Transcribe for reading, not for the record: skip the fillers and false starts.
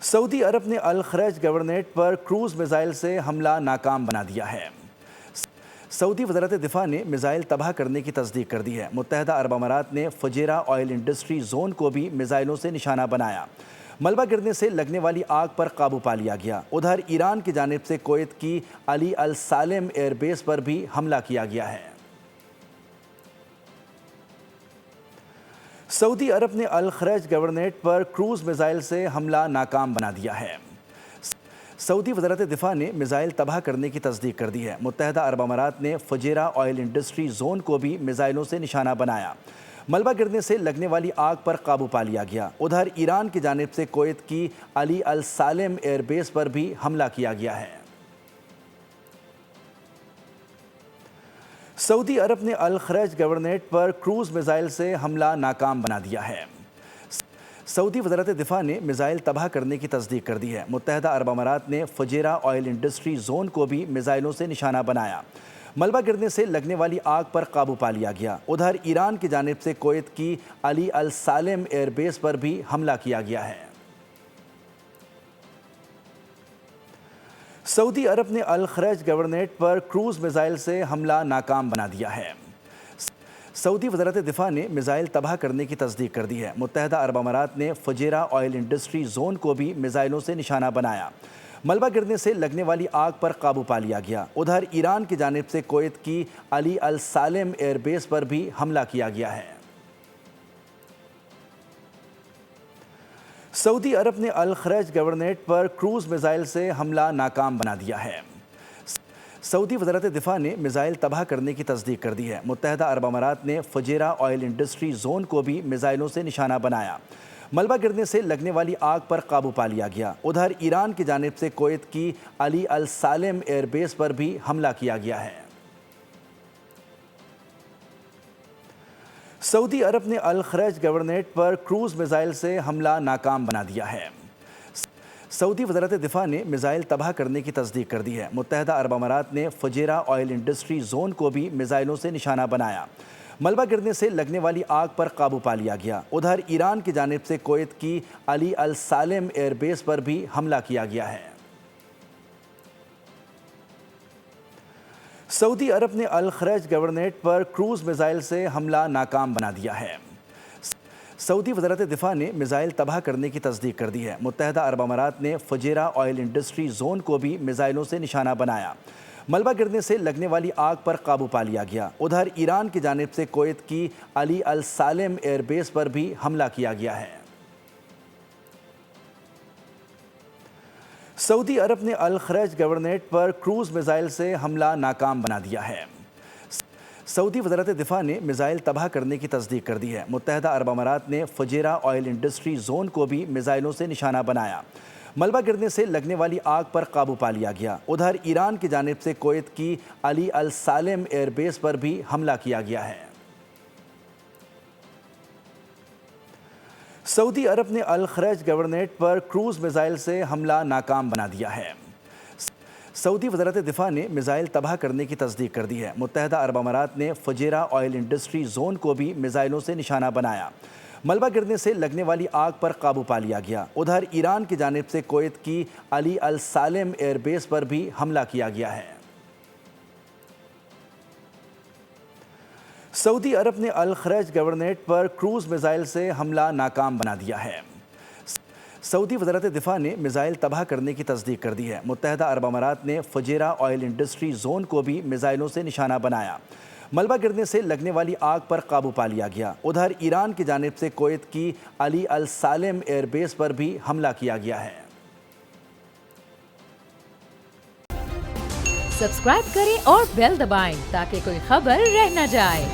سعودی عرب نے الخرج گورنریٹ پر cruise missile سے حملہ ناکام بنا دیا ہے۔ سعودی وزارت دفاع نے میزائل تباہ کرنے کی تصدیق کر دی ہے۔ متحدہ عرب امارات نے فجیرہ آئل انڈسٹری زون کو بھی میزائلوں سے نشانہ بنایا۔ ملبہ گرنے سے لگنے والی آگ پر قابو پا لیا گیا۔ ادھر ایران کی جانب سے کویت کی علی السالم ایئر بیس پر بھی حملہ کیا گیا ہے۔ سعودی عرب نے الخرج گورنریٹ پر کروز میزائل سے حملہ ناکام بنا دیا ہے۔ سعودی وزارت دفاع نے میزائل تباہ کرنے کی تصدیق کر دی ہے۔ متحدہ عرب امارات نے فجیرہ آئل انڈسٹری زون کو بھی میزائلوں سے نشانہ بنایا۔ ملبہ گرنے سے لگنے والی آگ پر قابو پا لیا گیا۔ ادھر ایران کی جانب سے کویت کی علی السالم ایئر بیس پر بھی حملہ کیا گیا ہے۔ سعودی عرب نے الخرج گورنریٹ پر کروز میزائل سے حملہ ناکام بنا دیا ہے۔ سعودی وزارت دفاع نے میزائل تباہ کرنے کی تصدیق کر دی ہے۔ متحدہ عرب امارات نے فجیرہ آئل انڈسٹری زون کو بھی میزائلوں سے نشانہ بنایا۔ ملبہ گرنے سے لگنے والی آگ پر قابو پا لیا گیا۔ ادھر ایران کی جانب سے کویت کی علی السالم ایئر بیس پر بھی حملہ کیا گیا ہے۔ سعودی عرب نے الخرج گورنریٹ پر کروز میزائل سے حملہ ناکام بنا دیا ہے۔ سعودی وزارت دفاع نے میزائل تباہ کرنے کی تصدیق کر دی ہے۔ متحدہ عرب امارات نے فجیرہ آئل انڈسٹری زون کو بھی میزائلوں سے نشانہ بنایا۔ ملبہ گرنے سے لگنے والی آگ پر قابو پا لیا گیا۔ ادھر ایران کی جانب سے کویت کی علی السالم ایئر بیس پر بھی حملہ کیا گیا ہے۔ سعودی عرب نے الخرج گورنریٹ پر کروز میزائل سے حملہ ناکام بنا دیا ہے۔ سعودی وزارت دفاع نے میزائل تباہ کرنے کی تصدیق کر دی ہے۔ متحدہ عرب امارات نے فجیرہ آئل انڈسٹری زون کو بھی میزائلوں سے نشانہ بنایا۔ ملبہ گرنے سے لگنے والی آگ پر قابو پا لیا گیا۔ ادھر ایران کی جانب سے کویت کی علی السالم ایئر بیس پر بھی حملہ کیا گیا ہے۔ سعودی عرب نے الخرج گورنریٹ پر کروز میزائل سے حملہ ناکام بنا دیا ہے۔ سعودی وزارت دفاع نے میزائل تباہ کرنے کی تصدیق کر دی ہے۔ متحدہ عرب امارات نے فجیرہ آئل انڈسٹری زون کو بھی میزائلوں سے نشانہ بنایا۔ ملبہ گرنے سے لگنے والی آگ پر قابو پا لیا گیا۔ ادھر ایران کی جانب سے کویت کی علی السالم ایئر بیس پر بھی حملہ کیا گیا ہے۔ سعودی عرب نے الخرج گورنریٹ پر کروز میزائل سے حملہ ناکام بنا دیا ہے۔ سعودی وزارت دفاع نے میزائل تباہ کرنے کی تصدیق کر دی ہے۔ متحدہ عرب امارات نے فجیرہ آئل انڈسٹری زون کو بھی میزائلوں سے نشانہ بنایا۔ ملبہ گرنے سے لگنے والی آگ پر قابو پا لیا گیا۔ ادھر ایران کی جانب سے کویت کی علی السالم ایئر بیس پر بھی حملہ کیا گیا ہے۔ سعودی عرب نے الخرج گورنریٹ پر کروز میزائل سے حملہ ناکام بنا دیا ہے۔ سعودی وزارت دفاع نے میزائل تباہ کرنے کی تصدیق کر دی ہے۔ متحدہ عرب امارات نے فجیرہ آئل انڈسٹری زون کو بھی میزائلوں سے نشانہ بنایا۔ ملبہ گرنے سے لگنے والی آگ پر قابو پا لیا گیا۔ ادھر ایران کی جانب سے کویت کی علی السالم ایئر بیس پر بھی حملہ کیا گیا ہے۔ سعودی عرب نے الخرج گورنریٹ پر کروز میزائل سے حملہ ناکام بنا دیا ہے۔ سعودی وزارت دفاع نے میزائل تباہ کرنے کی تصدیق کر دی ہے۔ متحدہ عرب امارات نے فجیرہ آئل انڈسٹری زون کو بھی میزائلوں سے نشانہ بنایا۔ ملبہ گرنے سے لگنے والی آگ پر قابو پا لیا گیا۔ ادھر ایران کی جانب سے کویت کی علی السالم ایئر بیس پر بھی حملہ کیا گیا ہے۔ سعودی عرب نے الخرج گورنریٹ پر کروز میزائل سے حملہ ناکام بنا دیا ہے۔ سعودی وزارت دفاع نے میزائل تباہ کرنے کی تصدیق کر دی ہے۔ متحدہ عرب امارات نے فجیرہ آئل انڈسٹری زون کو بھی میزائلوں سے نشانہ بنایا۔ ملبہ گرنے سے لگنے والی آگ پر قابو پا لیا گیا۔ ادھر ایران کی جانب سے کویت کی علی السالم ایئر بیس پر بھی حملہ کیا گیا ہے۔ سبسکرائب کریں اور بیل دبائیں تاکہ کوئی خبر رہ نہ جائے۔